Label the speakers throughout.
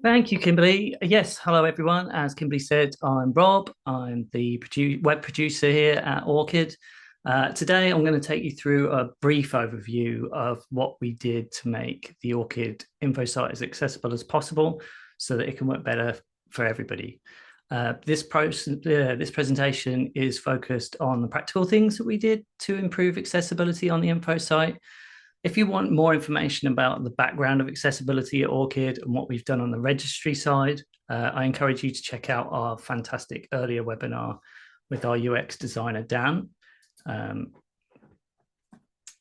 Speaker 1: Thank you, Kimberly. Yes, hello everyone. As Kimberly said, I'm Rob. I'm the web producer here at ORCID. Today, I'm going to take you through a brief overview of what we did to make the ORCID info site as accessible as possible so that it can work better for everybody. This presentation is focused on the practical things that we did to improve accessibility on the info site. If you want more information about the background of accessibility at ORCID and what we've done on the registry side, I encourage you to check out our fantastic earlier webinar with our UX designer, Dan. Um,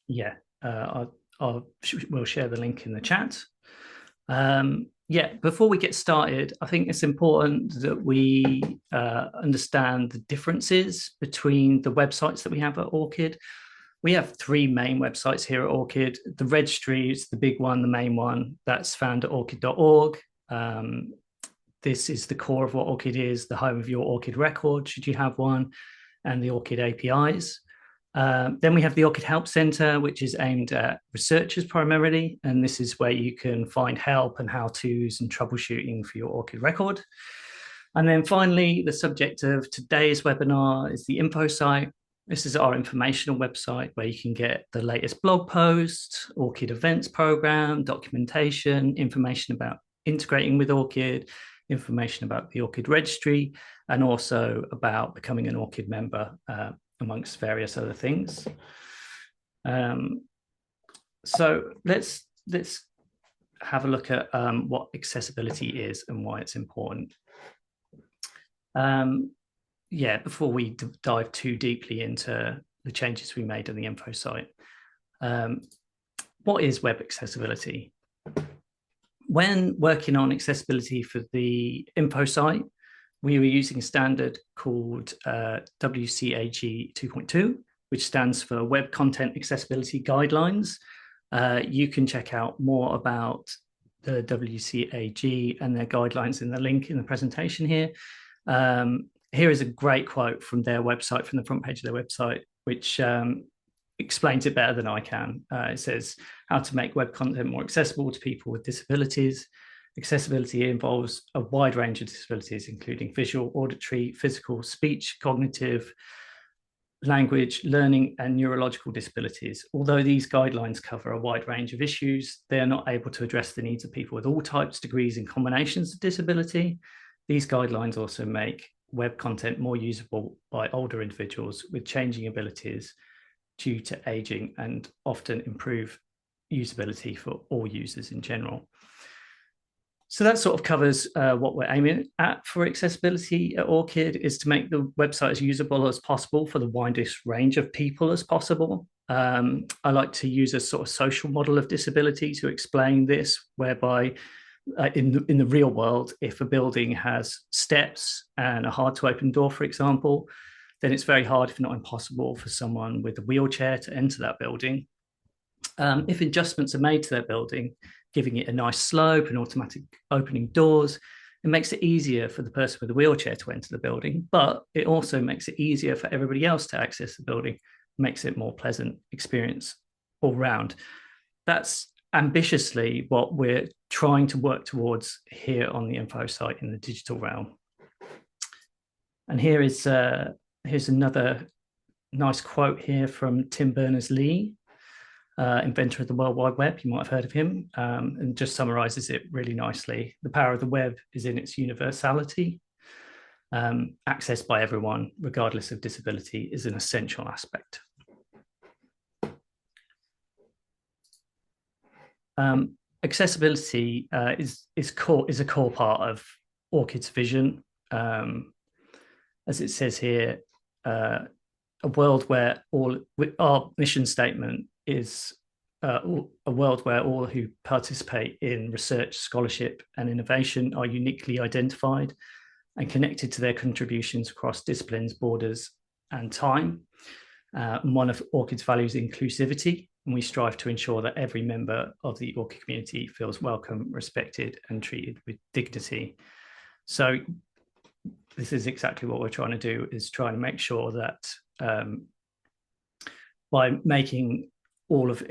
Speaker 1: yeah, we'll share the link in the chat. Yeah, before we get started, I think it's important that we understand the differences between the websites that we have at ORCID. We have three main websites here at ORCID. The registry is the big one, the main one. That's found at orcid.org. This is the core of what ORCID is, the home of your ORCID record, should you have one, and the ORCID APIs. Then we have the ORCID Help Center, which is aimed at researchers primarily, and this is where you can find help and how-tos and troubleshooting for your ORCID record. And then finally, the subject of today's webinar is the info site. This is our informational website where you can get the latest blog posts, ORCID events program, documentation, information about integrating with ORCID, information about the ORCID registry, and also about becoming an ORCID member, amongst various other things. So let's have a look at what accessibility is and why it's important. Yeah, before we dive too deeply into the changes we made on the info site, what is web accessibility? When working on accessibility for the info site, we were using a standard called WCAG 2.2, which stands for Web Content Accessibility Guidelines. You can check out more about the WCAG and their guidelines in the link in the presentation here. Here is a great quote from their website, from the front page of their website, which explains it better than I can. It says, how to make web content more accessible to people with disabilities. Accessibility involves a wide range of disabilities, including visual, auditory, physical, speech, cognitive, language, learning, and neurological disabilities. Although these guidelines cover a wide range of issues, they are not able to address the needs of people with all types, degrees, and combinations of disability. These guidelines also make web content more usable by older individuals with changing abilities due to aging, and often improve usability for all users in general. So that sort of covers what we're aiming at for accessibility at ORCID, is to make the website as usable as possible for the widest range of people as possible. I like to use a sort of social model of disability to explain this, whereby in the real world, if a building has steps and a hard to open door, for example, then it's very hard, if not impossible, for someone with a wheelchair to enter that building. If adjustments are made to their building, giving it a nice slope and automatic opening doors, it makes it easier for the person with a wheelchair to enter the building, but it also makes it easier for everybody else to access the building, makes it more pleasant experience all round. That's ambitiously what we're trying to work towards here on the info site in the digital realm. And here's another nice quote here from Tim Berners-Lee, inventor of the World Wide Web. You might have heard of him, and just summarizes it really nicely. The power of the web is in its universality. Access by everyone, regardless of disability, is an essential aspect. Accessibility is a core part of ORCID's vision. As it says here, a world where our mission statement is a world where all who participate in research, scholarship, and innovation are uniquely identified and connected to their contributions across disciplines, borders, and time. One of ORCID's values is inclusivity, and we strive to ensure that every member of the ORCID community feels welcome, respected, and treated with dignity. So this is exactly what we're trying to do, is try and make sure that by making all of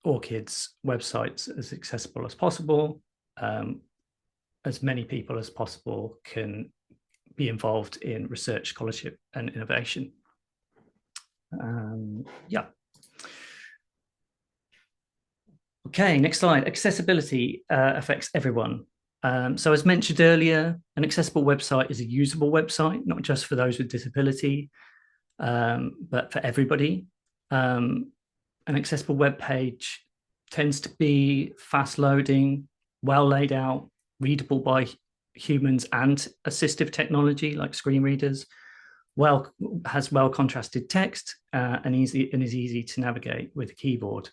Speaker 1: ORCID's websites as accessible as possible, as many people as possible can be involved in research, scholarship, and innovation. Yeah. Okay, next slide. Accessibility affects everyone. So as mentioned earlier, an accessible website is a usable website, not just for those with disability, but for everybody. An accessible web page tends to be fast loading, well laid out, readable by humans and assistive technology like screen readers, has well contrasted text, and is easy to navigate with a keyboard.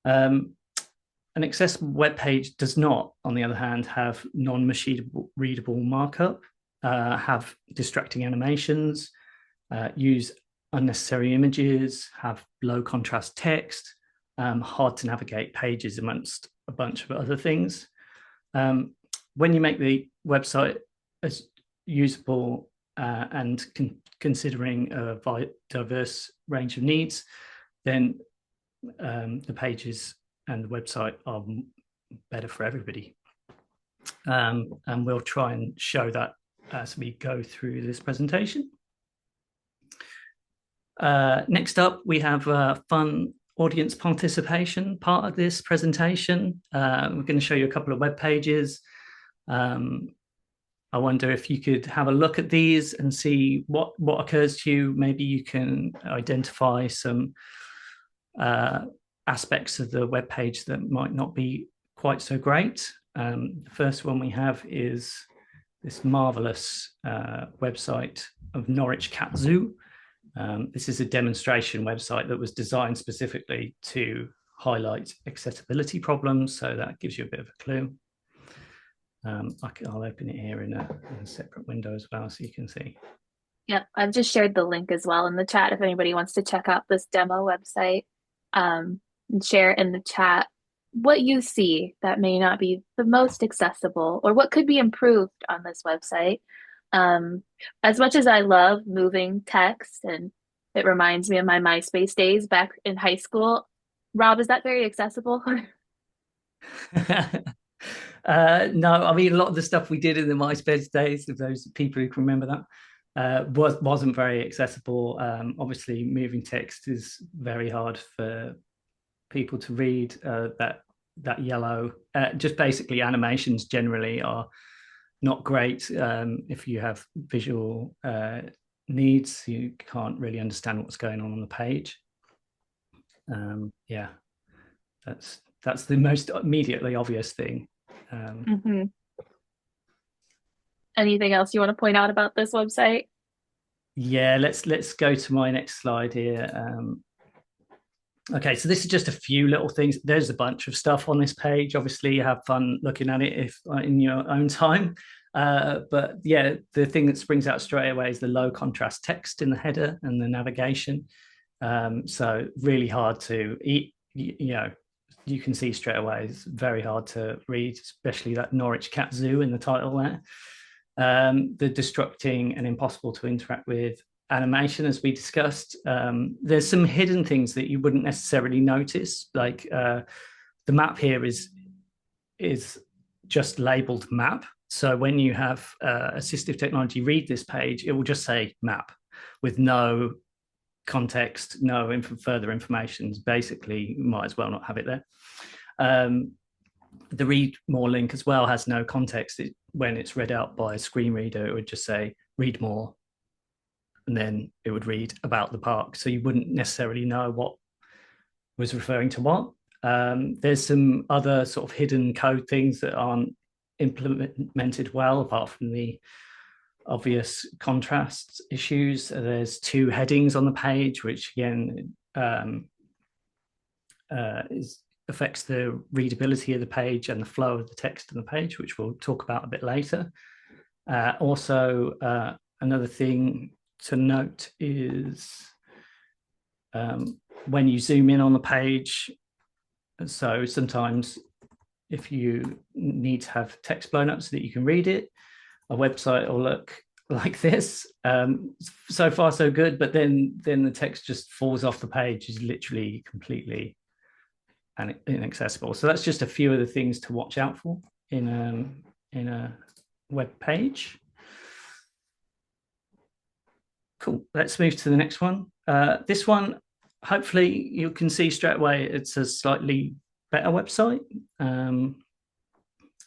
Speaker 1: An accessible web page does not, on the other hand, have non-machine readable markup, have distracting animations, use unnecessary images, have low contrast text, hard to navigate pages amongst a bunch of other things. When you make the website as usable and considering a diverse range of needs, then the pages and the website are better for everybody. And we'll try and show that as we go through this presentation. Next up, we have fun audience participation part of this presentation. We're going to show you a couple of web pages. I wonder if you could have a look at these and see what occurs to you. Maybe you can identify some aspects of the web page that might not be quite so great. The first one we have is this marvelous website of Norwich Cat Zoo. This is a demonstration website that was designed specifically to highlight accessibility problems, so that gives you a bit of a clue. I'll open it here in a separate window as well, so you can see.
Speaker 2: Yep, I've just shared the link as well in the chat if anybody wants to check out this demo website, and share in the chat what you see that may not be the most accessible or what could be improved on this website. As much as I love moving text and it reminds me of my MySpace days back in high school, Rob, is that very accessible?
Speaker 1: No, I mean, a lot of the stuff we did in the MySpace days, of those people who can remember that, wasn't very accessible. Obviously, moving text is very hard for people to read. That yellow, just basically animations generally are not great. If you have visual needs, you can't really understand what's going on the page. Yeah, that's the most immediately obvious thing.
Speaker 2: Anything else you want to point out about this website?
Speaker 1: Yeah, let's go to my next slide here. Okay, so this is just a few little things. There's a bunch of stuff on this page. Obviously, you have fun looking at it if in your own time. But yeah, the thing that springs out straight away is the low contrast text in the header and the navigation. So really hard to eat. You can see straight away it's very hard to read, especially that Norwich Cat Zoo in the title there. The distracting and impossible to interact with animation, as we discussed. There's some hidden things that you wouldn't necessarily notice, like the map here is just labeled map. So when you have assistive technology read this page, it will just say map with no context, no further information. Basically, you might as well not have it there. The read more link as well has no context. When it's read out by a screen reader, it would just say read more, and then it would read about the park. So you wouldn't necessarily know what was referring to what. There's some other sort of hidden code things that aren't implemented well, apart from the obvious contrast issues. There's two headings on the page, which again affects the readability of the page and the flow of the text on the page, which we'll talk about a bit later. Also, another thing to note is when you zoom in on the page, so sometimes if you need to have text blown up so that you can read it, a website will look like this. So far so good, but then the text just falls off the page, is literally completely inaccessible. So that's just a few of the things to watch out for in in a web page. Cool. Let's move to the next one. This one, hopefully you can see straight away it's a slightly better website.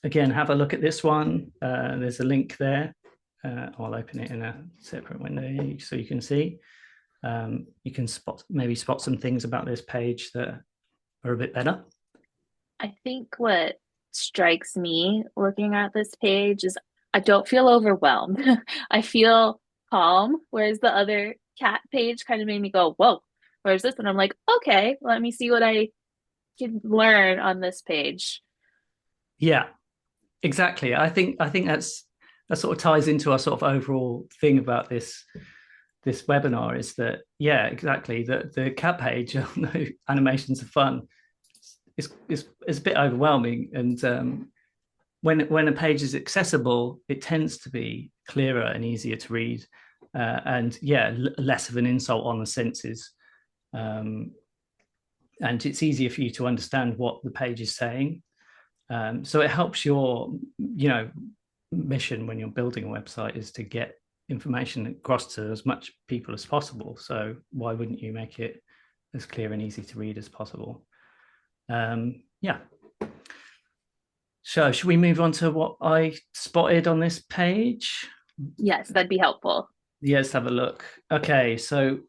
Speaker 1: Again, have a look at this one. There's a link there. I'll open it in a separate window so you can see. You can maybe spot some things about this page that are a bit better.
Speaker 2: I think what strikes me looking at this page is I don't feel overwhelmed. I feel calm, whereas the other cat page kind of made me go, whoa, where's this? And I'm like, okay, let me see what I can learn on this page.
Speaker 1: Yeah, exactly. I think that sort of ties into our sort of overall thing about this webinar is that, yeah, exactly. The cat page, although animations are fun, is a bit overwhelming. And when a page is accessible, it tends to be clearer and easier to read, and yeah, less of an insult on the senses. And it's easier for you to understand what the page is saying. So it helps your, mission when you're building a website is to get information across to as much people as possible. So why wouldn't you make it as clear and easy to read as possible? Yeah. So should we move on to what I spotted on this page?
Speaker 2: Yes, that'd be helpful.
Speaker 1: Yeah, let's have a look. Okay, so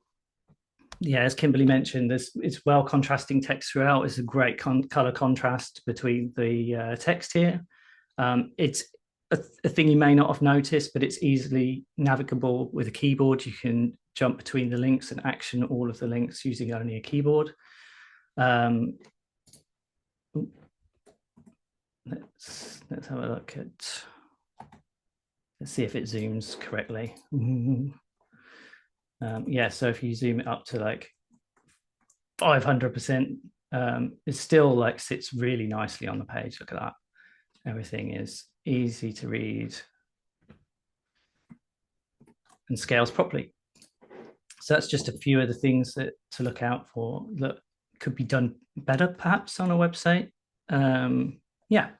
Speaker 1: yeah, as Kimberly mentioned, it's well contrasting text throughout. It's a great color contrast between the text here. It's a thing you may not have noticed, but it's easily navigable with a keyboard. You can jump between the links and action all of the links using only a keyboard. Let's have a look at. Let's see if it zooms correctly. Yeah, so if you zoom it up to like 500%, it still like sits really nicely on the page. Look at that. Everything is easy to read and scales properly. So that's just a few of the things that to look out for that could be done better, perhaps, on a website. Yeah.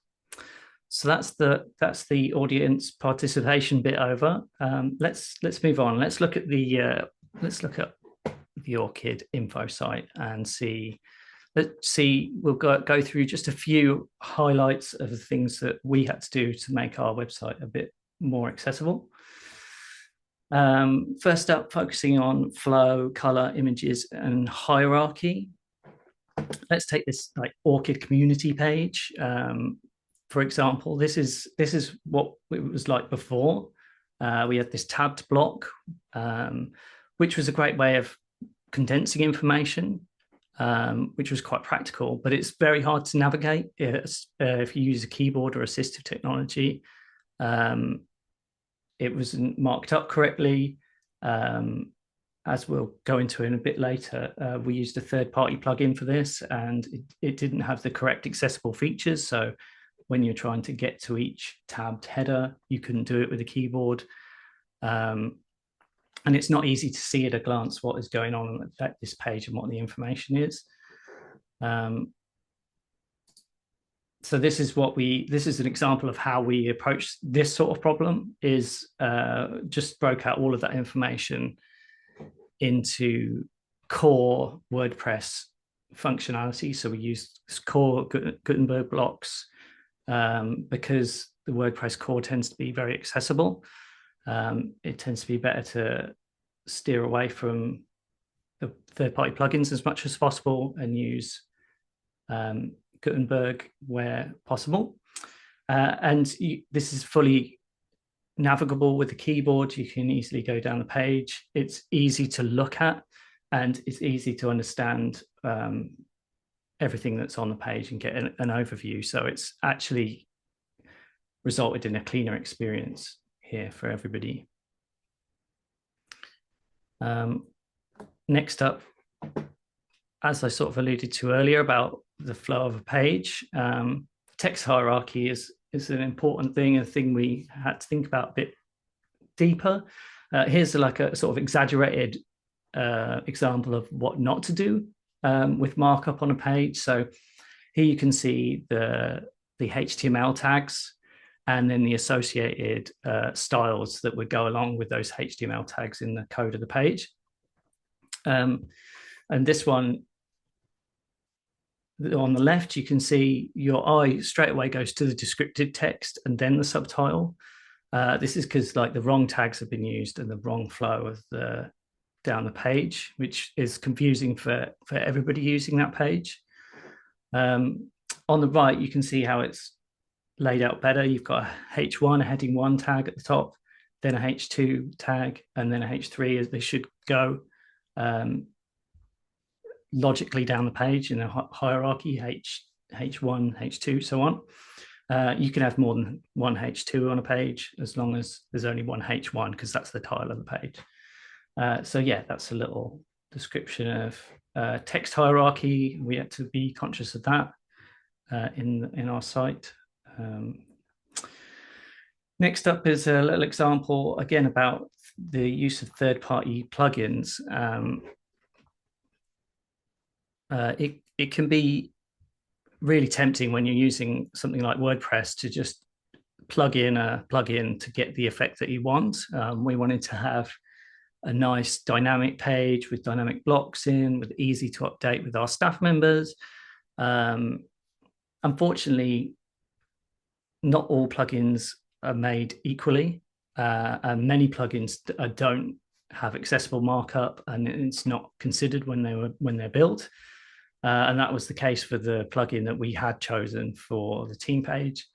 Speaker 1: So that's the audience participation bit over. Let's move on. Let's look at the ORCID info site and see. Let's see. We'll go through just a few highlights of the things that we had to do to make our website a bit more accessible. First up, focusing on flow, color, images, and hierarchy. Let's take this like ORCID community page. For example, this is what it was like before. We had this tabbed block, which was a great way of condensing information, which was quite practical, but it's very hard to navigate if you use a keyboard or assistive technology. It wasn't marked up correctly. As we'll go into in a bit later, we used a third-party plugin for this, and it didn't have the correct accessible features. So when you're trying to get to each tabbed header, you couldn't do it with a keyboard. And it's not easy to see at a glance what is going on at this page and what the information is. So this is an example of how we approach this sort of problem, is just broke out all of that information into core WordPress functionality. So we used core Gutenberg blocks because the WordPress core tends to be very accessible. It tends to be better to steer away from the third-party plugins as much as possible and use Gutenberg where possible. This is fully navigable with the keyboard. You can easily go down the page. It's easy to look at, and it's easy to understand everything that's on the page and get an overview. So it's actually resulted in a cleaner experience here for everybody. Next up, as I sort of alluded to earlier about the flow of a page, text hierarchy is an important thing, a thing we had to think about a bit deeper. Here's like a sort of exaggerated example of what not to do with markup on a page. So here you can see the HTML tags. and then the associated styles that would go along with those HTML tags in the code of the page. And this one, on the left, you can see your eye straight away goes to the descriptive text and then the subtitle. This is because like the wrong tags have been used and the wrong flow of the down the page, which is confusing for everybody using that page. On the right, you can see how it's laid out better. You've got a H1, a heading 1 tag at the top, then a H2 tag, and then a H3 as they should go logically down the page in a hierarchy, H1, H2, so on. You can have more than one H2 on a page as long as there's only one H1, because that's the title of the page. So yeah, that's a little description of text hierarchy. We had to be conscious of that in our site. Next up is a little example, again, about the use of third-party plugins. It can be really tempting when you're using something like WordPress to just plug in a plugin to get the effect that you want. We wanted to have a nice dynamic page with dynamic blocks in, with easy to update with our staff members. Unfortunately, not all plugins are made equally, and many plugins don't have accessible markup, and it's not considered when they're built. And that was the case for the plugin that we had chosen for the team page.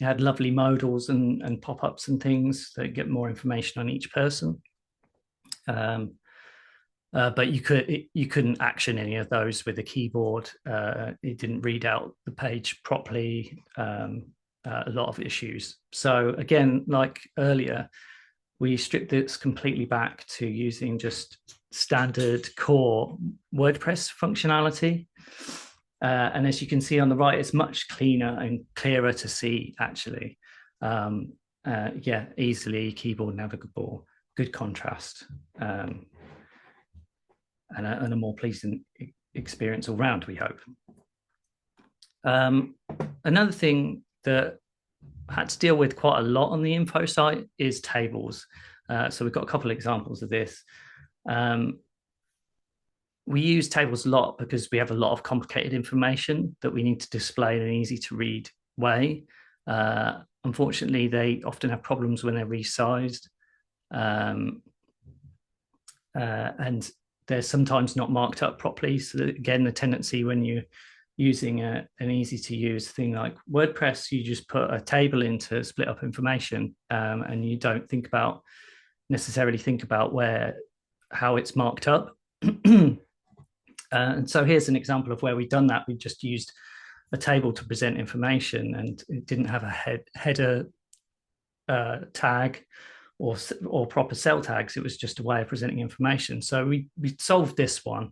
Speaker 1: It had lovely modals and pop-ups and things that get more information on each person. But you couldn't action any of those with a keyboard. It didn't read out the page properly. A lot of issues. So again, like earlier, we stripped this completely back to using just standard core WordPress functionality. And as you can see on the right, it's much cleaner and clearer to see, actually. Yeah, easily keyboard navigable, good contrast, and a more pleasing experience all round, we hope. Another thing that I had to deal with quite a lot on the info site is tables. So we've got a couple of examples of this. We use tables a lot because we have a lot of complicated information that we need to display in an easy to read way. Unfortunately, they often have problems when they're resized. And they're sometimes not marked up properly. So again, the tendency when you're using an easy to use thing like WordPress, you just put a table in to split up information, and you don't necessarily think about how it's marked up. And so here's an example of where we've done that. We just used a table to present information, and it didn't have a header tag or proper cell tags. It was just a way of presenting information. So we solved this one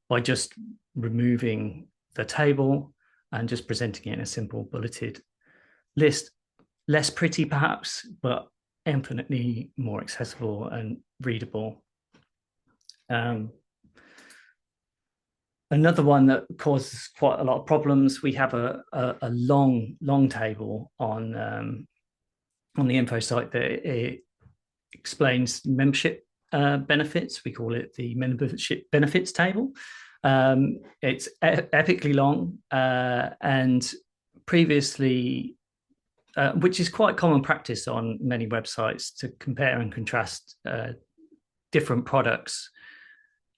Speaker 1: by just removing the table and just presenting it in a simple bulleted list. Less pretty perhaps, but infinitely more accessible and readable. Another one that causes quite a lot of problems, we have a long table on the info site that it explains membership benefits. We call it the membership benefits table. It's epically long, and previously, which is quite common practice on many websites, to compare and contrast different products.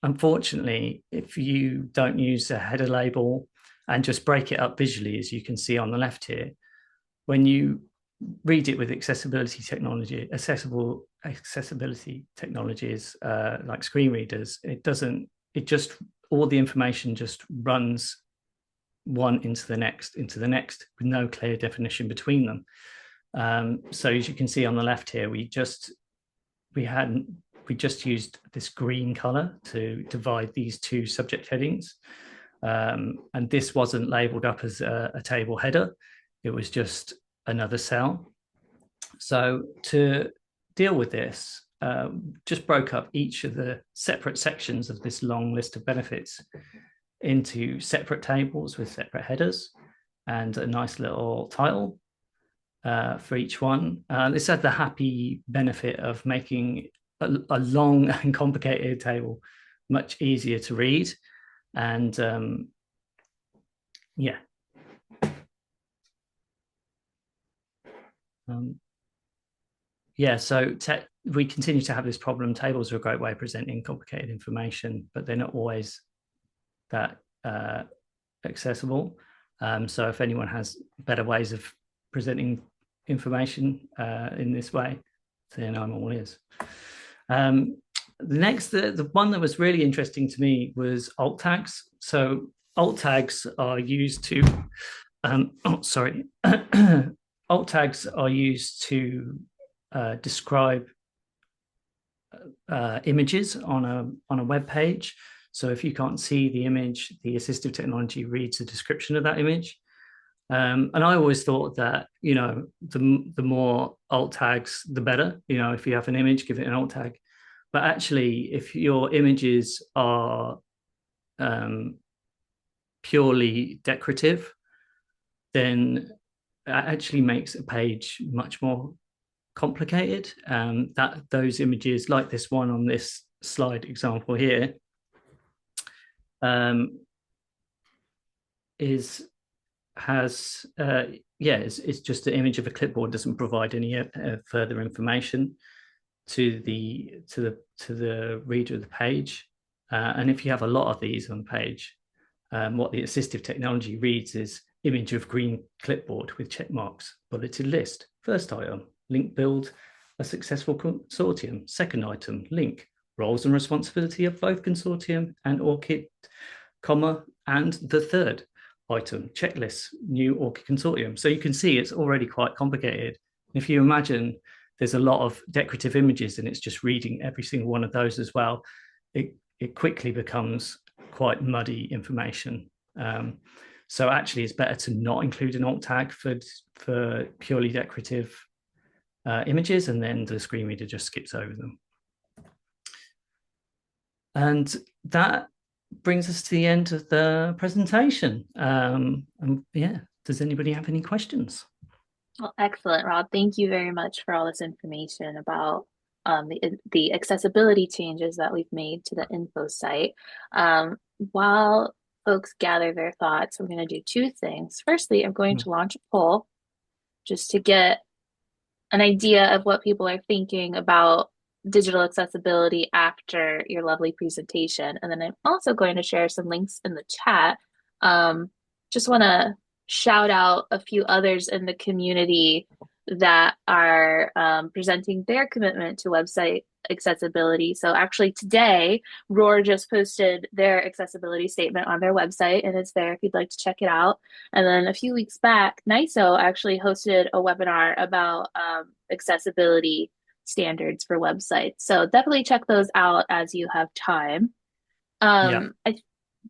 Speaker 1: Unfortunately, if you don't use a header label and just break it up visually, as you can see on the left here, when you read it with accessibility technologies like screen readers, all the information just runs one into the next with no clear definition between them. So as you can see on the left here, we just used this green color to divide these two subject headings. And this wasn't labeled up as a table header. It was just another cell. So to deal with this, just broke up each of the separate sections of this long list of benefits into separate tables with separate headers and a nice little title. for each one. This had the happy benefit of making a long and complicated table much easier to read. And yeah. Yeah, so we continue to have this problem. Tables are a great way of presenting complicated information, but they're not always that accessible. So if anyone has better ways of presenting information in this way, then I'm all ears. The one that was really interesting to me was alt tags. So alt tags are used to, alt tags are used to describe images on a web page. So if you can't see the image, the assistive technology reads a description of that image. And I always thought that, the more alt tags, the better. If you have an image, give it an alt tag. But actually, if your images are purely decorative, then it actually makes a page much more complicated. That those images, like this one on this slide example here, it's just the image of a clipboard, doesn't provide any further information to the reader of the page. And if you have a lot of these on the page, what the assistive technology reads is image of green clipboard with check marks, bulleted list, first item, link build a successful consortium, second item, link, roles and responsibility of both consortium and ORCID, and the third item, checklist, new ORCID consortium. So you can see it's already quite complicated. If you imagine there's a lot of decorative images and it's just reading every single one of those as well, it quickly becomes quite muddy information. So actually it's better to not include an alt tag for purely decorative images, and then the screen reader just skips over them. And that brings us to the end of the presentation. Does anybody have any questions?
Speaker 2: Well, excellent, Rob. Thank you very much for all this information about the accessibility changes that we've made to the info site. While folks gather their thoughts, we're going to do two things. Firstly, I'm going to launch a poll just to get an idea of what people are thinking about digital accessibility after your lovely presentation. And then I'm also going to share some links in the chat. Just want to shout out a few others in the community that are presenting their commitment to website accessibility. So actually today, Roar just posted their accessibility statement on their website, and it's there if you'd like to check it out. And then a few weeks back, NISO actually hosted a webinar about accessibility standards for websites. So definitely check those out as you have time.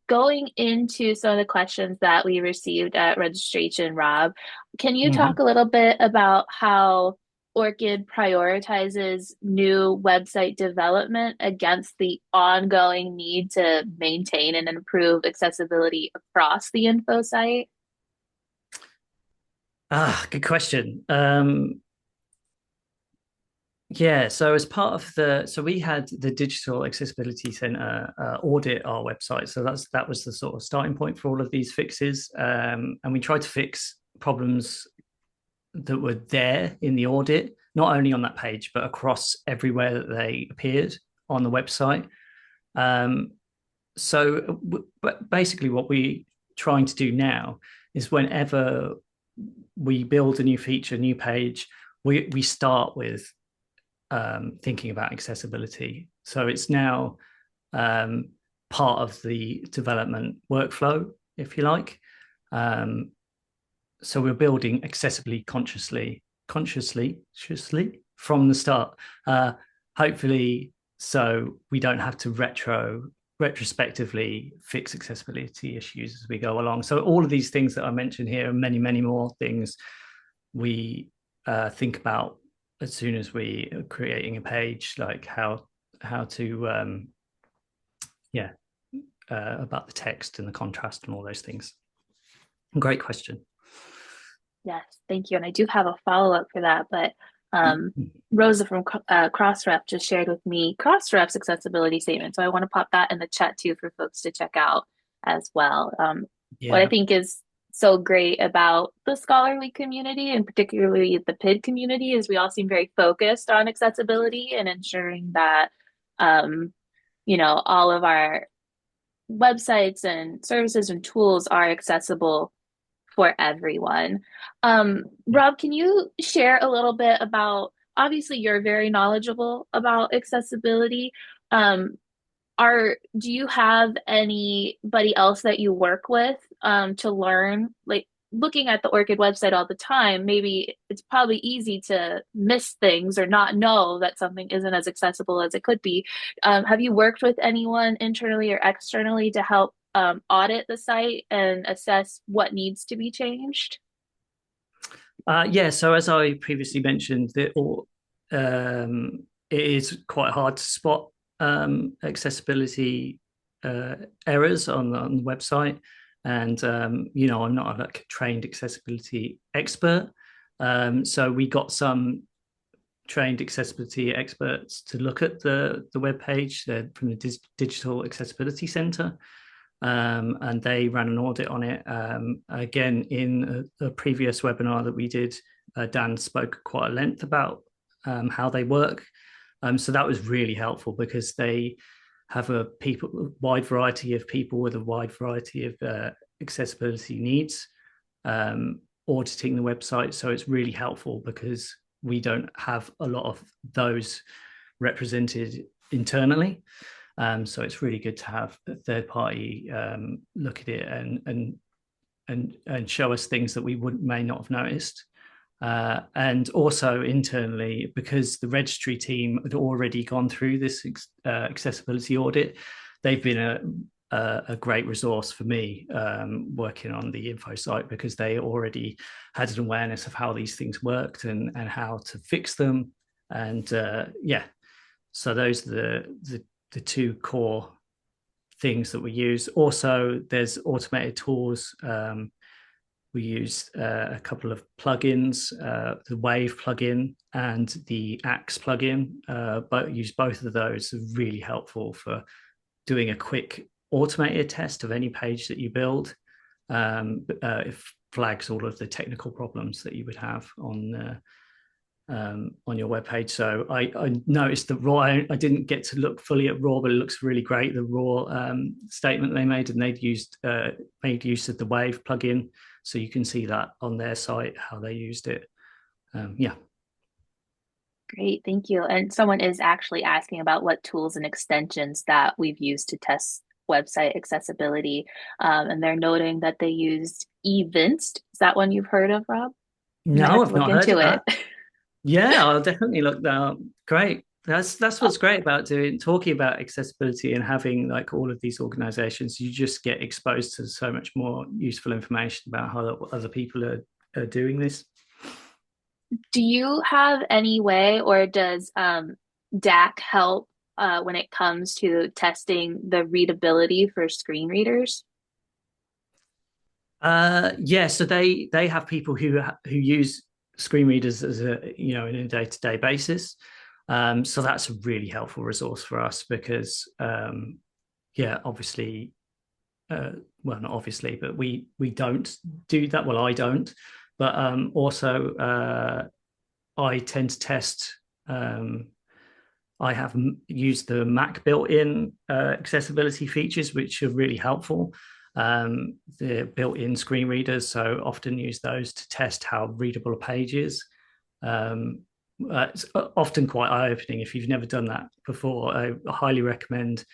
Speaker 2: Going into some of the questions that we received at registration, Rob, can you talk a little bit about how ORCID prioritizes new website development against the ongoing need to maintain and improve accessibility across the info site?
Speaker 1: Good question. So as part of we had the Digital Accessibility Centre audit our website. So that was the sort of starting point for all of these fixes. And we tried to fix problems that were there in the audit, not only on that page, but across everywhere that they appeared on the website. But basically what we're trying to do now is whenever we build a new feature, new page, we start with thinking about accessibility. So it's now part of the development workflow, if you like. So we're building accessibly consciously from the start, hopefully, so we don't have to retrospectively fix accessibility issues as we go along. So all of these things that I mentioned here and many, many more things we think about as soon as we are creating a page, like how to about the text and the contrast and all those things. Great question.
Speaker 2: Yes, thank you. And I do have a follow-up for that, but Rosa from Crossref just shared with me Crossref's accessibility statement. So I want to pop that in the chat too for folks to check out as well. What I
Speaker 1: Yeah.
Speaker 2: think is so great about the scholarly community and particularly the PID community is we all seem very focused on accessibility and ensuring that um, all of our websites and services and tools are accessible for everyone. Rob, can you share a little bit about, obviously you're very knowledgeable about accessibility. Um, do you have anybody else that you work with to learn? Like looking at the ORCID website all the time, maybe it's probably easy to miss things or not know that something isn't as accessible as it could be. Have you worked with anyone internally or externally to help audit the site and assess what needs to be changed?
Speaker 1: Yeah, so as I previously mentioned, it is quite hard to spot accessibility errors on the website. And, I'm not like a trained accessibility expert. So we got some trained accessibility experts to look at the web page. They're from the Digital Accessibility Center. And they ran an audit on it. Again, in a previous webinar that we did, Dan spoke quite at length about how they work. So that was really helpful because they have a wide variety of people with a wide variety of accessibility needs auditing the website. So it's really helpful because we don't have a lot of those represented internally. So it's really good to have a third party look at it and show us things that we may not have noticed. And also internally, because the registry team had already gone through this accessibility audit, they've been a great resource for me working on the info site because they already had an awareness of how these things worked and how to fix them. And yeah, so those are the two core things that we use. Also, there's automated tools. We use a couple of plugins, the Wave plugin and the Axe plugin. But use both of those. Are really helpful for doing a quick automated test of any page that you build. It flags all of the technical problems that you would have on your webpage. So I noticed the raw. I didn't get to look fully at raw, but it looks really great. The raw statement they made, and they'd made use of the Wave plugin, so you can see that on their site how they used it. Yeah.
Speaker 2: Great, thank you. And someone is actually asking about what tools and extensions that we've used to test website accessibility. And they're noting that they used evinced. Is that one you've heard of, Rob? You might
Speaker 1: No,
Speaker 2: have to
Speaker 1: I've
Speaker 2: look
Speaker 1: not heard
Speaker 2: into
Speaker 1: of
Speaker 2: it.
Speaker 1: that. Yeah, I'll definitely look that up. Great. That's what's great about talking about accessibility and having like all of these organizations. You just get exposed to so much more useful information about how other people are doing this.
Speaker 2: Do you have any way, or does DAC help when it comes to testing the readability for screen readers?
Speaker 1: Yeah, so they have people who use screen readers as in a day-to-day basis. So that's a really helpful resource for us because yeah, obviously, well, not obviously, but we don't do that. Well, I don't, but also I tend to test. I have used the Mac built-in accessibility features, which are really helpful. The built-in screen readers, so often use those to test how readable a page is. It's often quite eye-opening if you've never done that before. I highly recommend.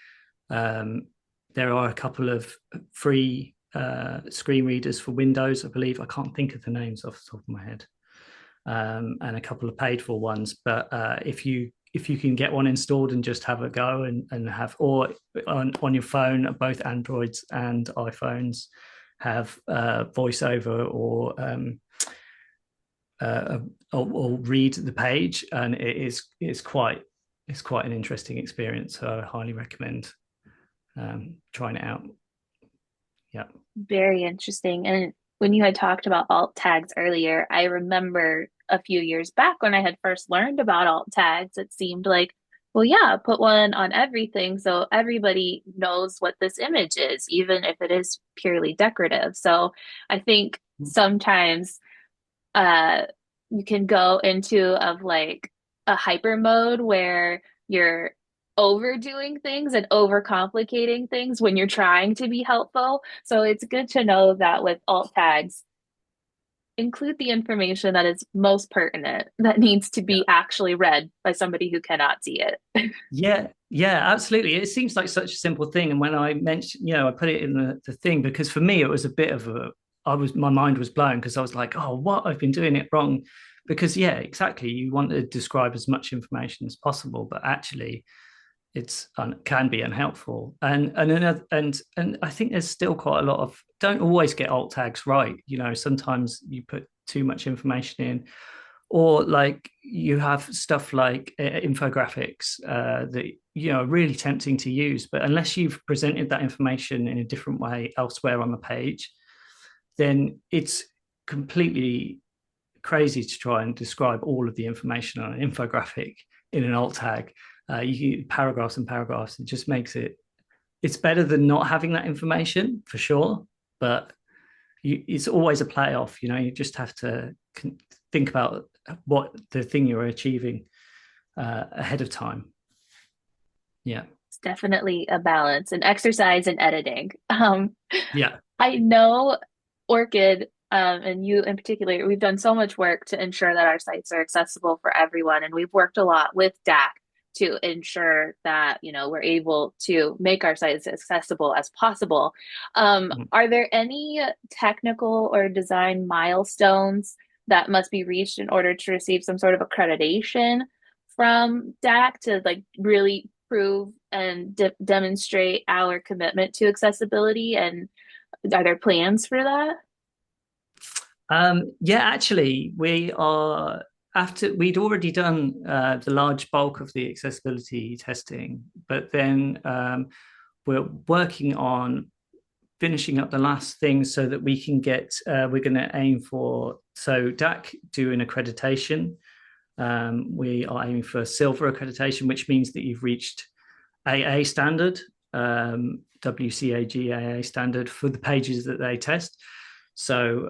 Speaker 1: There are a couple of free screen readers for Windows, I believe. I can't think of the names off the top of my head, and a couple of paid for ones. But if you can get one installed and just have a go and have, or on your phone, both Androids and iPhones have voiceover or read the page, and it's quite an interesting experience. So I highly recommend trying it out. Yeah.
Speaker 2: Very interesting. And when you had talked about alt tags earlier, I remember a few years back when I had first learned about alt tags, it seemed like, well, yeah, put one on everything so everybody knows what this image is, even if it is purely decorative. So I think sometimes uh you can go into of like a hyper mode where you're overdoing things and overcomplicating things when you're trying to be helpful. So it's good to know that with alt tags, include the information that is most pertinent, that needs to
Speaker 1: Yeah.
Speaker 2: be actually read by somebody who cannot see it.
Speaker 1: Yeah, yeah, absolutely. It seems like such a simple thing. And when I mentioned, I put it in the thing because for me, it was a bit of my mind was blown because I was like, oh, what? I've been doing it wrong. Because, yeah, exactly. You want to describe as much information as possible, but actually, it's can be unhelpful. And I think there's still quite a lot of don't always get alt tags right. Sometimes you put too much information in, or like you have stuff like infographics that are really tempting to use, but unless you've presented that information in a different way elsewhere on the page, then it's completely crazy to try and describe all of the information on an infographic in an alt tag. You get paragraphs and paragraphs. It just makes it's better than not having that information for sure, but it's always a playoff. You just have to think about what the thing you're achieving ahead of time. Yeah.
Speaker 2: It's definitely a balance, an exercise in editing.
Speaker 1: Yeah.
Speaker 2: I know ORCID, and you in particular, we've done so much work to ensure that our sites are accessible for everyone. And we've worked a lot with DAC to ensure that, we're able to make our sites as accessible as possible. Are there any technical or design milestones that must be reached in order to receive some sort of accreditation from DAC to like really prove and demonstrate our commitment to accessibility? And are there plans for that?
Speaker 1: Yeah, actually, we are after we'd already done the large bulk of the accessibility testing, but then we're working on finishing up the last things so that we can get. We're going to aim for DAC do an accreditation. We are aiming for silver accreditation, which means that you've reached AA standard, WCAG AA standard for the pages that they test. So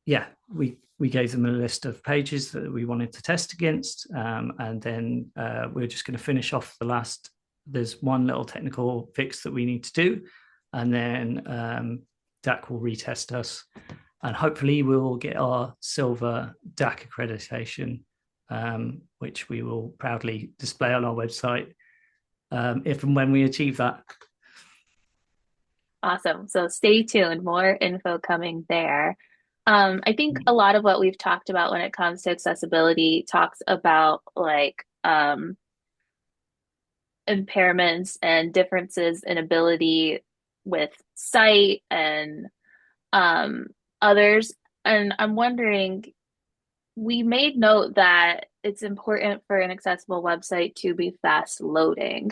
Speaker 1: yeah, we gave them a list of pages that we wanted to test against, and then we're just going to finish off the last. There's one little technical fix that we need to do, and then DAC will retest us, and hopefully we'll get our silver DAC accreditation, which we will proudly display on our website if and when we achieve that.
Speaker 2: Awesome. So stay tuned, more info coming there. I think a lot of what we've talked about when it comes to accessibility talks about like impairments and differences in ability with sight and um, others. And I'm wondering, we made note that it's important for an accessible website to be fast loading.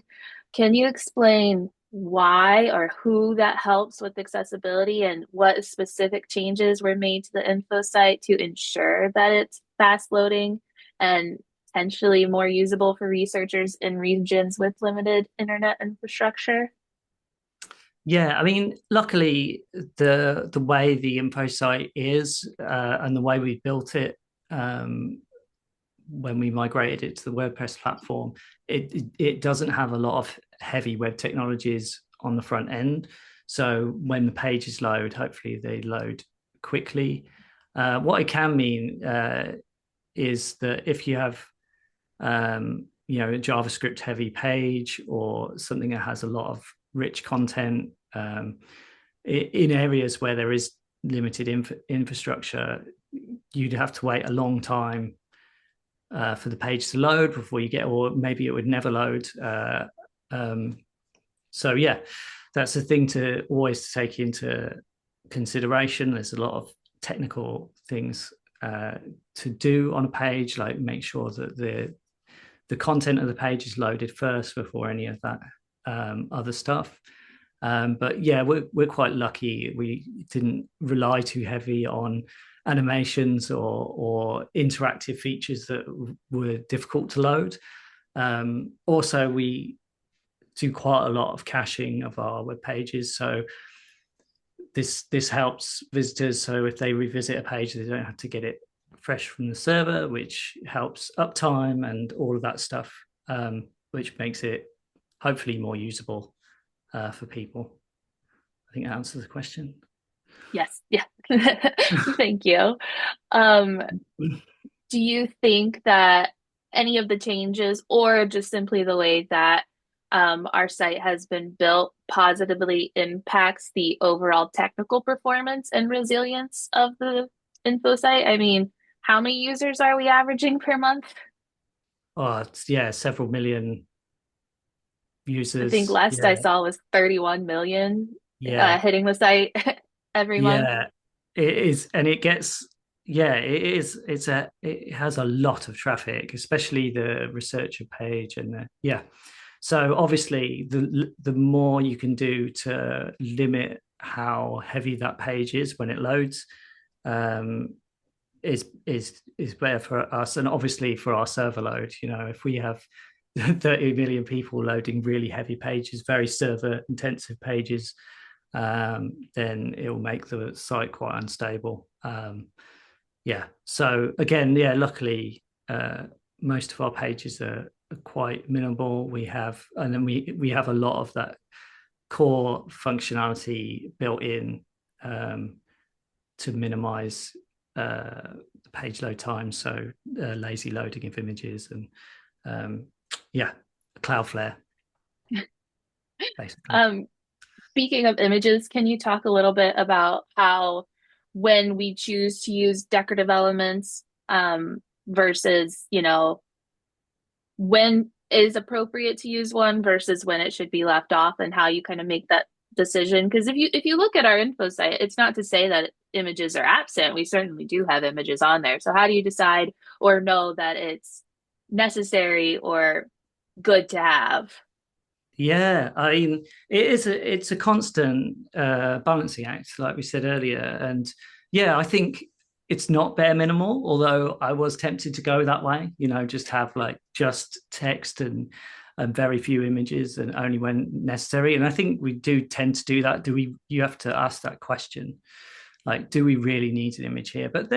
Speaker 2: Can you explain why or who that helps with accessibility and what specific changes were made to the info site to ensure that it's fast loading and potentially more usable for researchers in regions with limited internet infrastructure?
Speaker 1: Yeah, I mean, luckily the way the info site is and the way we built it when we migrated it to the WordPress platform, it doesn't have a lot of heavy web technologies on the front end. So when the pages load, hopefully they load quickly. What it can mean is that if you have a JavaScript heavy page or something that has a lot of rich content in areas where there is limited infrastructure, you'd have to wait a long time for the page to load before you get, or maybe it would never load. So yeah, that's a thing to always take into consideration. There's a lot of technical things to do on a page, like make sure that the content of the page is loaded first before any of that other stuff. But yeah, we're quite lucky. We didn't rely too heavy on animations or interactive features that were difficult to load. Also, we do quite a lot of caching of our web pages, so this helps visitors. So if they revisit a page, they don't have to get it fresh from the server, which helps uptime and all of that stuff, which makes it hopefully more usable for people. I think that answers the question.
Speaker 2: Yes, yeah. Thank you. Um, do you think that any of the changes, or just simply the way that our site has been built, positively impacts the overall technical performance and resilience of the info site? I mean, how many users are we averaging per month?
Speaker 1: Oh, yeah, several million
Speaker 2: I think
Speaker 1: users.
Speaker 2: last I
Speaker 1: Yeah,
Speaker 2: saw was 31 million
Speaker 1: yeah,
Speaker 2: hitting the site every month.
Speaker 1: yeah. It is, and it gets. Yeah, it is. It has a lot of traffic, especially the researcher page, and yeah. So obviously, the more you can do to limit how heavy that page is when it loads, um, is better for us, and obviously for our server load. You know, if we have 30 million people loading really heavy pages, very server intensive pages, then it will make the site quite unstable. Yeah. So again, yeah, luckily, most of our pages are quite minimal. We have, and then we have a lot of that core functionality built in, to minimize the page load time. So lazy loading of images and yeah, Cloudflare basically.
Speaker 2: Um, Speaking of images, can you talk a little bit about how when we choose to use decorative elements versus, when is appropriate to use one versus when it should be left off, and how you kind of make that decision? Because if you look at our info site, it's not to say that images are absent. We certainly do have images on there. So how do you decide or know that it's necessary or good to have?
Speaker 1: Yeah, I mean, it's a constant balancing act, like we said earlier, and yeah, I think it's not bare minimal. Although I was tempted to go that way, you know, just have like just text and very few images, and only when necessary. And I think we do tend to do that. Do we? You have to ask that question, like, do we really need an image here? But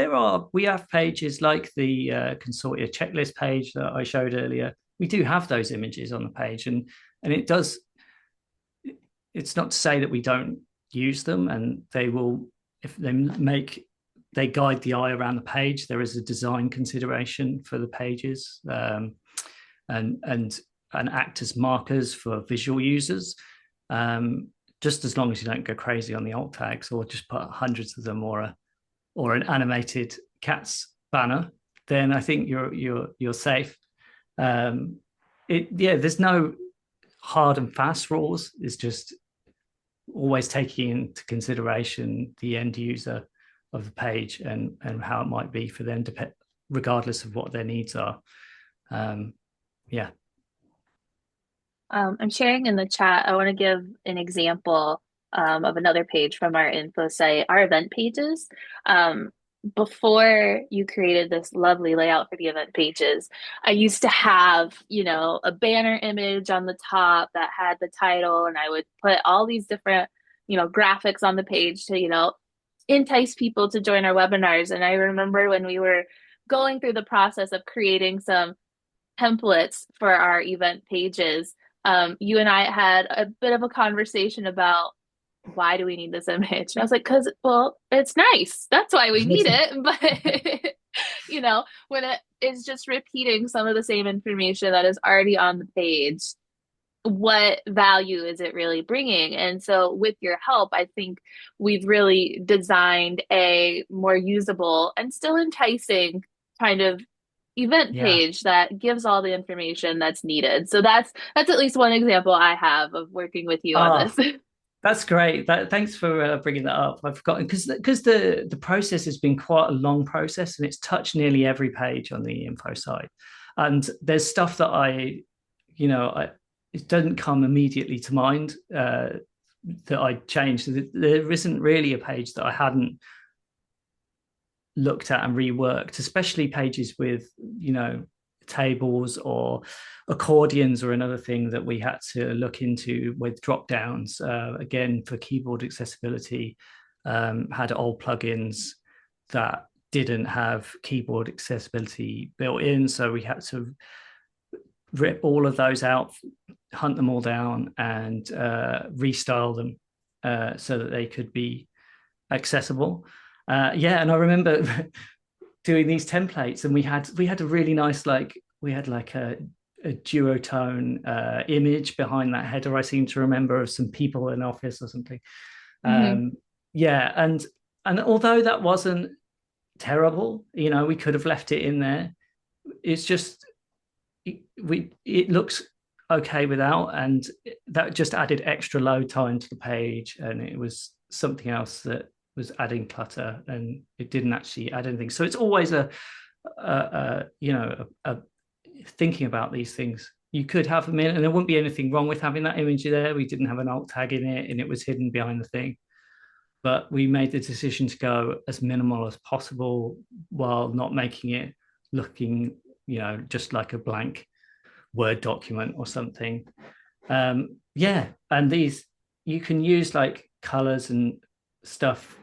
Speaker 1: we have pages like the consortia checklist page that I showed earlier. We do have those images on the page, and it does. It's not to say that we don't use them, and they will, if they guide the eye around the page. There is a design consideration for the pages, and and act as markers for visual users. Um, just as long as you don't go crazy on the alt tags or just put hundreds of them, or an animated cat's banner, then I think you're safe. There's no hard and fast rules. It's just always taking into consideration the end user of the page and how it might be for them, regardless of what their needs are. Um, yeah.
Speaker 2: I'm sharing in the chat. I want to give an example of another page from our info site, our event pages. Um, Before you created this lovely layout for the event pages, I used to have, a banner image on the top that had the title, and I would put all these different, graphics on the page to, entice people to join our webinars. And I remember when we were going through the process of creating some templates for our event pages, you and I had a bit of a conversation about why do we need this image? And I was like, because, well, it's nice. That's why we need it. But, when it is just repeating some of the same information that is already on the page, what value is it really bringing? And so, with your help, I think we've really designed a more usable and still enticing kind of event
Speaker 1: Yeah.
Speaker 2: page that gives all the information that's needed. So that's at least one example I have of working with you on
Speaker 1: Oh,
Speaker 2: this.
Speaker 1: that's great. Thanks for bringing that up. I've forgotten because the process has been quite a long process, and it's touched nearly every page on the info site. And there's stuff that it doesn't come immediately to mind that I changed. There isn't really a page that I hadn't looked at and reworked, especially pages with, tables or accordions or another thing that we had to look into with drop downs. Again, for keyboard accessibility, had old plugins that didn't have keyboard accessibility built in. So we had to rip all of those out, hunt them all down, and restyle them so that they could be accessible. And I remember doing these templates, and we had a really nice, we had like a duotone image behind that header. I seem to remember, of some people in office or something.
Speaker 2: Hmm.
Speaker 1: And although that wasn't terrible, we could have left it in there. It's just it looks okay without, and that just added extra load time to the page, and it was something else that was adding clutter, and it didn't actually add anything. So it's always a thinking about these things. You could have them in, and there wouldn't be anything wrong with having that image there. We didn't have an alt tag in it, and it was hidden behind the thing. But we made the decision to go as minimal as possible while not making it looking, just like a blank Word document or something. And these, you can use like colors and stuff.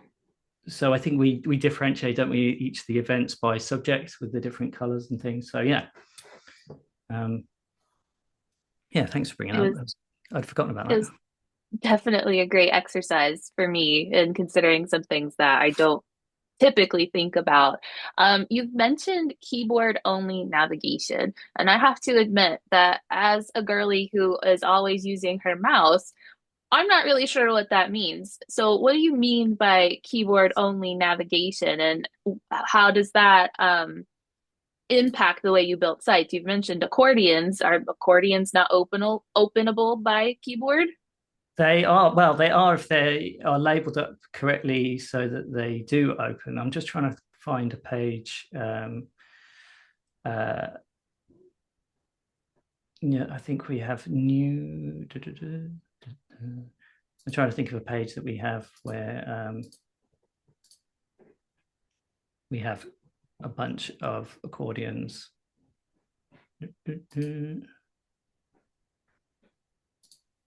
Speaker 1: So I think we differentiate, don't we, each of the events by subjects with the different colors and things. So thanks for bringing
Speaker 2: It
Speaker 1: that
Speaker 2: was
Speaker 1: up. I'd forgotten about
Speaker 2: it
Speaker 1: that.
Speaker 2: was definitely a great exercise for me in considering some things that I don't typically think about. You've mentioned keyboard only navigation, and I have to admit that as a girly who is always using her mouse, I'm not really sure what that means. So, what do you mean by keyboard only navigation, and how does that impact the way you built sites? You've mentioned accordions. Are accordions not openable by keyboard?
Speaker 1: They are, well, they are if they are labeled up correctly so that they do open. I'm just trying to find a page. Uh, I think we have new. I'm trying to think of a page that we have where we have a bunch of accordions.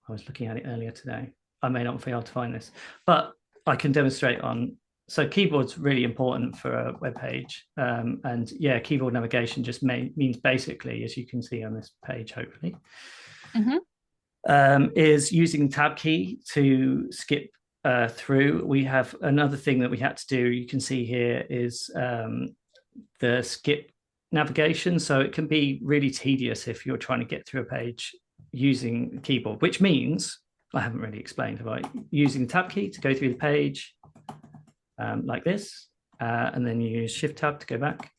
Speaker 1: I was looking at it earlier today. I may not be able to find this, but I can demonstrate on. So keyboard's really important for a web page. And keyboard navigation just means basically, as you can see on this page, hopefully,
Speaker 2: Mm-hmm.
Speaker 1: is using tab key to skip through. We have another thing that we had to do, you can see here, is the skip navigation. So it can be really tedious if you're trying to get through a page using the keyboard, which means, I haven't really explained, about using the tab key to go through the page like this, and then you use shift tab to go back,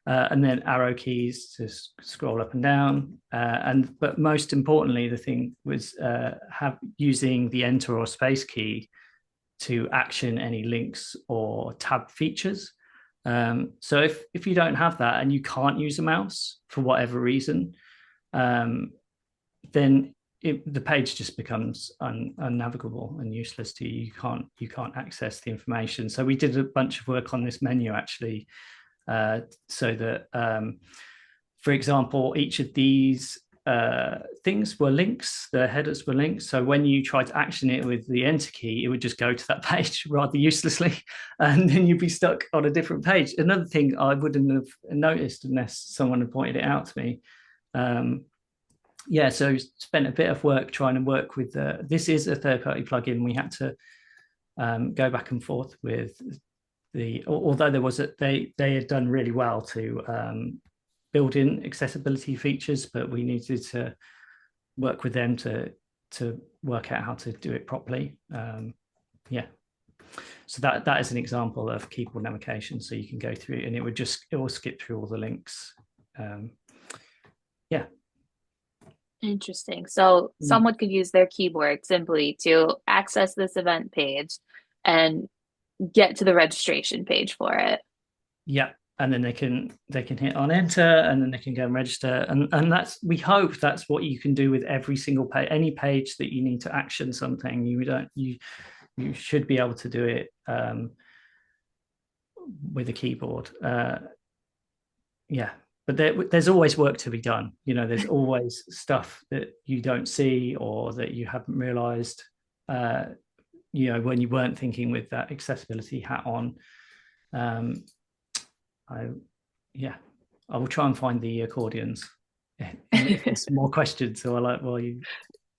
Speaker 1: and then arrow keys to scroll up and down. But most importantly, the thing was using the enter or space key to action any links or tab features. So if you don't have that and you can't use a mouse for whatever reason, then the page just becomes unnavigable and useless to you. You can't access the information. So we did a bunch of work on this menu actually, so that, for example, each of these things were links. The headers were links. So when you try to action it with the enter key, it would just go to that page rather uselessly, and then you'd be stuck on a different page. Another thing I wouldn't have noticed unless someone had pointed it out to me. So spent a bit of work trying to work with this is a third-party plugin. We had to go back and forth with although they had done really well to build in accessibility features, but we needed to work with them to work out how to do it properly. So that is an example of keyboard navigation. So you can go through and it will skip through all the links.
Speaker 2: Interesting. So someone could use their keyboard simply to access this event page and get to the registration page for it.
Speaker 1: Yeah, and then they can hit on enter, and then they can go and register, and that's, we hope that's what you can do with every single page. Any page that you need to action something, you should be able to do it with a keyboard. Yeah, but there's always work to be done. There's always stuff that you don't see or that you haven't realized, when you weren't thinking with that accessibility hat on. I Yeah, I will try and find the accordions. If there's more questions, so I like, well, you.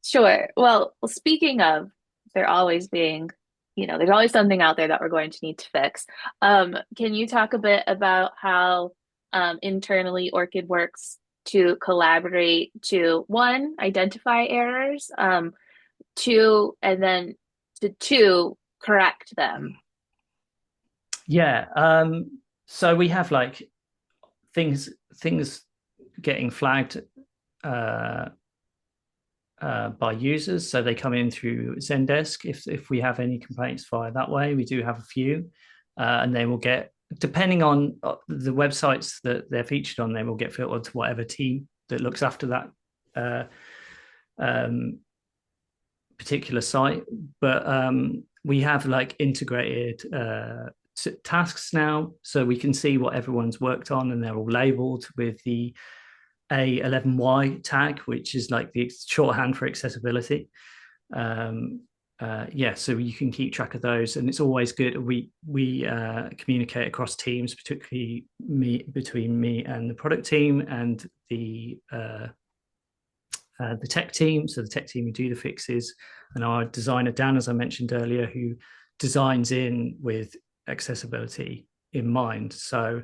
Speaker 2: Sure. Well, speaking of there always being, there's always something out there that we're going to need to fix. Can you talk a bit about how internally ORCID works to collaborate to one, identify errors, two, and then to two, correct them?
Speaker 1: Yeah. So we have like things getting flagged by users. So they come in through Zendesk. If we have any complaints via that way, we do have a few, and they will get, depending on the websites that they're featured on, they will get filtered to whatever team that looks after that particular site. But we have like integrated tasks now, so we can see what everyone's worked on, and they're all labeled with the A11Y tag, which is like the shorthand for accessibility. So you can keep track of those, and it's always good. We communicate across teams, particularly between me and the product team and the tech team. So the tech team who do the fixes, and our designer Dan, as I mentioned earlier, who designs in with accessibility in mind. So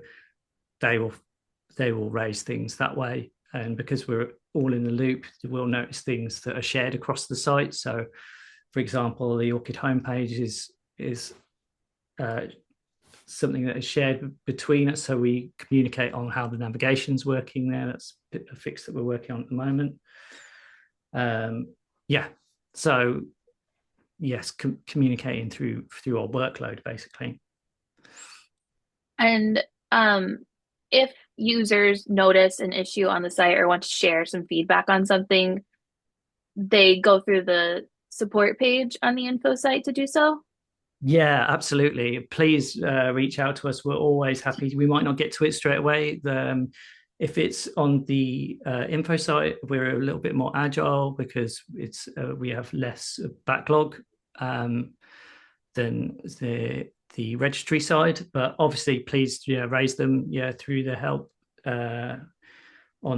Speaker 1: they will raise things that way, and because we're all in the loop, we'll notice things that are shared across the site. So, for example, the ORCID homepage is something that is shared between us, so we communicate on how the navigation's working there. That's a fix that we're working on at the moment. So yes, communicating through our workload, basically.
Speaker 2: And if users notice an issue on the site or want to share some feedback on something, they go through the support page on the info site to do so?
Speaker 1: Yeah, absolutely. Please reach out to us. We're always happy. We might not get to it straight away. If it's on the info site, we're a little bit more agile because we have less backlog than the registry side. But obviously, please raise them through the help on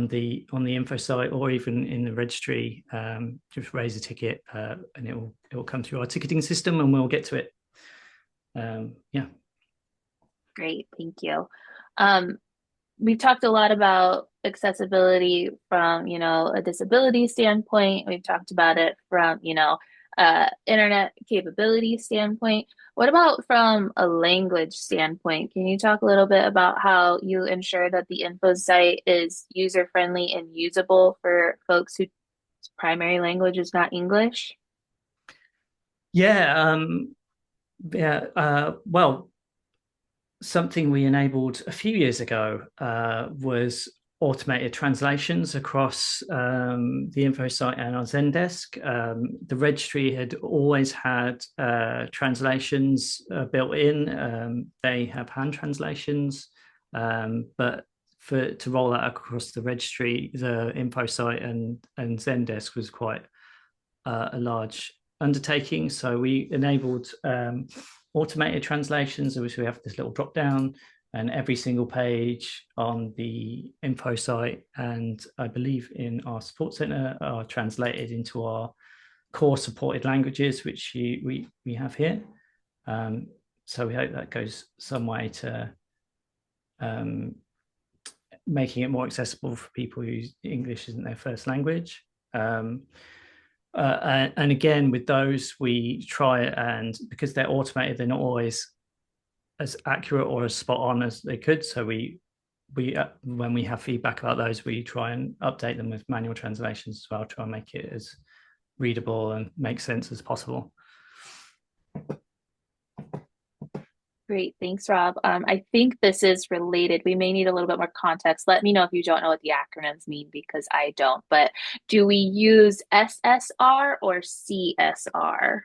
Speaker 1: the info site, or even in the registry. Just raise a ticket, and it will come through our ticketing system, and we'll get to it.
Speaker 2: Great, thank you. We've talked a lot about accessibility from, a disability standpoint. We've talked about it from, internet capability standpoint. What about from a language standpoint? Can you talk a little bit about how you ensure that the info site is user-friendly and usable for folks whose primary language is not English?
Speaker 1: Well, something we enabled a few years ago was automated translations across the info site and our Zendesk. The registry had always had translations built in. They have hand translations, but to roll that across the registry, the info site and Zendesk was quite a large undertaking. So we enabled automated translations, which we have this little drop down, and every single page on the info site and I believe in our support center are translated into our core supported languages, which we have here. So we hope that goes some way to making it more accessible for people whose English isn't their first language. And again, with those, we try, and because they're automated, they're not always as accurate or as spot on as they could. So we when we have feedback about those, we try and update them with manual translations as well, try and make it as readable and make sense as possible.
Speaker 2: Great. Thanks, Rob. I think this is related. We may need a little bit more context. Let me know if you don't know what the acronyms mean because I don't. But do we use SSR or CSR?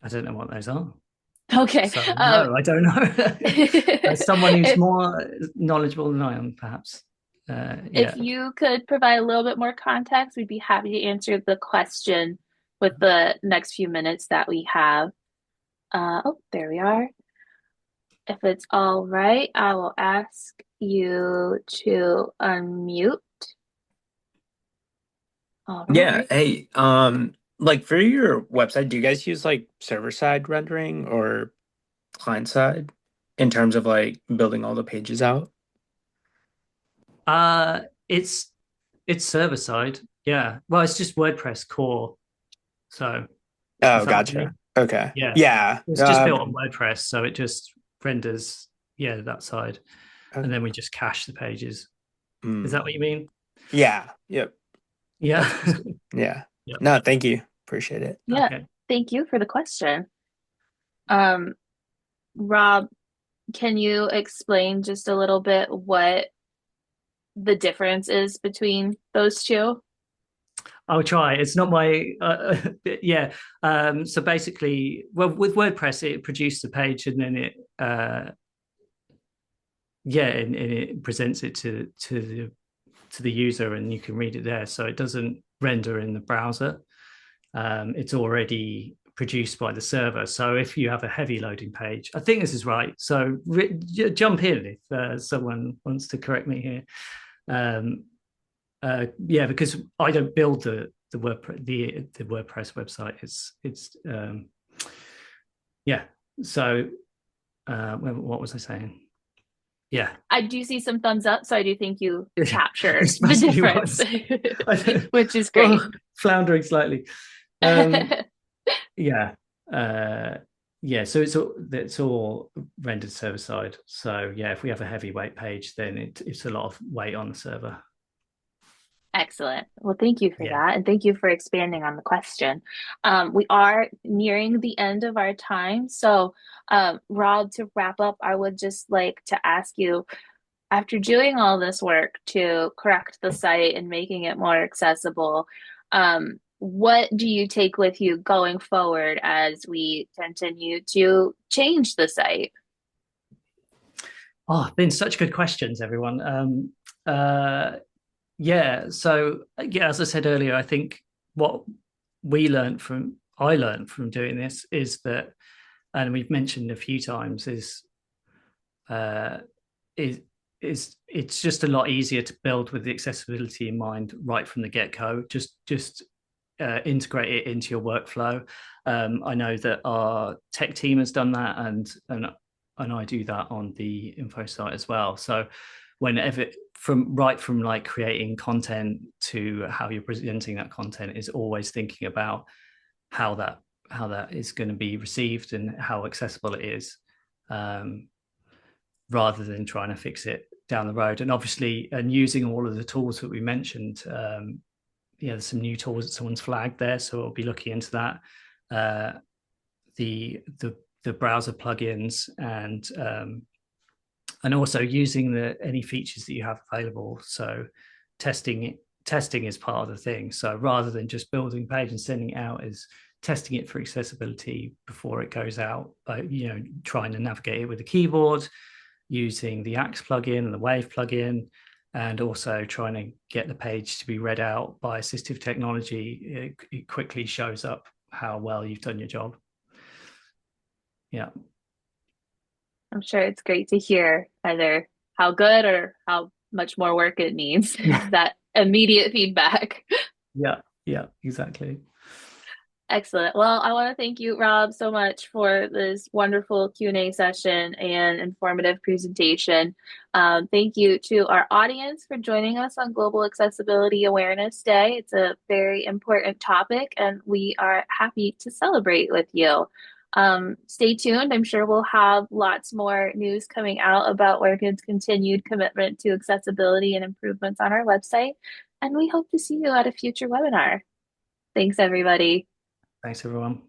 Speaker 1: I don't know what those are.
Speaker 2: Okay.
Speaker 1: So no, I don't know. As someone who's
Speaker 2: If
Speaker 1: more knowledgeable than I am, perhaps.
Speaker 2: if
Speaker 1: Yeah.
Speaker 2: you could provide a little bit more context, we'd be happy to answer the question with the next few minutes that we have. Oh, there we are. If it's all right, I will ask you to unmute. All
Speaker 3: Yeah.
Speaker 2: right.
Speaker 3: Hey, like for your website, do you guys use like server side rendering or client side in terms of like building all the pages out?
Speaker 1: Uh, it's it's server side. Yeah. Well, it's just WordPress core. So is
Speaker 3: Oh,
Speaker 1: that what you
Speaker 3: gotcha.
Speaker 1: mean?
Speaker 3: Okay.
Speaker 1: Yeah.
Speaker 3: Yeah.
Speaker 1: It's just built on WordPress, so it just renders, yeah, that side.
Speaker 3: Uh,
Speaker 1: And then we just cache the pages. Is that
Speaker 3: mm,
Speaker 1: what you mean?
Speaker 3: yeah. Yep.
Speaker 1: Yeah.
Speaker 3: That's awesome. Yeah.
Speaker 1: Yep.
Speaker 3: No, thank you. Appreciate it.
Speaker 2: Yeah.
Speaker 1: Okay.
Speaker 2: Thank you for the question. Um, Rob, can you explain just a little bit what the difference is between those two?
Speaker 1: I'll try. It's not my yeah. So basically, well, with WordPress, it produced the page and then it yeah, and it presents it to the user, and you can read it there. So it doesn't render in the browser. It's already produced by the server. So if you have a heavy loading page, I think this is right. So jump in if someone wants to correct me here. Um, yeah, because I don't build the WordPress website. It's yeah. So what was I saying? Yeah,
Speaker 2: I do see some thumbs up, so I do think you captured
Speaker 1: this
Speaker 2: the
Speaker 1: must be
Speaker 2: difference,
Speaker 1: what.
Speaker 2: which is great.
Speaker 1: Oh, floundering slightly. Um, yeah, uh, yeah. So it's all rendered server side. So yeah, if we have a heavyweight page, then it's a lot of weight on the server.
Speaker 2: Excellent. Well, thank you for
Speaker 1: Yeah.
Speaker 2: that. And thank you for expanding on the question. We are nearing the end of our time. So, Rob, to wrap up, I would just like to ask you, after doing all this work to correct the site and making it more accessible, what do you take with you going forward as we continue to change the site?
Speaker 1: Oh, been such good questions, everyone. Yeah. So yeah, as I said earlier, I think what I learned from doing this is that, and we've mentioned a few times, uh, is it's just a lot easier to build with the accessibility in mind right from the get-go. Just integrate it into your workflow. I know that our tech team has done that, and I do that on the info site as well. So whenever from like creating content to how you're presenting that content is always thinking about how that is going to be received and how accessible it is, um, rather than trying to fix it down the road. And obviously, and using all of the tools that we mentioned, yeah, there's some new tools that someone's flagged there, so we'll be looking into that. Uh, the browser plugins and also using any features that you have available. So testing is part of the thing. So rather than just building a page and sending it out, is testing it for accessibility before it goes out. Trying to navigate it with the keyboard, using the Axe plugin and the Wave plugin, and also trying to get the page to be read out by assistive technology. It quickly shows up how well you've done your job. Yeah.
Speaker 2: I'm sure it's great to hear either how good or how much more work it needs. That immediate feedback.
Speaker 1: Yeah. Yeah. Exactly.
Speaker 2: Excellent. Well, I want to thank you, Rob, so much for this wonderful Q&A session and informative presentation. Thank you to our audience for joining us on Global Accessibility Awareness Day. It's a very important topic, and we are happy to celebrate with you. Stay tuned. I'm sure we'll have lots more news coming out about ORCID's continued commitment to accessibility and improvements on our website. And we hope to see you at a future webinar. Thanks, everybody.
Speaker 1: Thanks, everyone.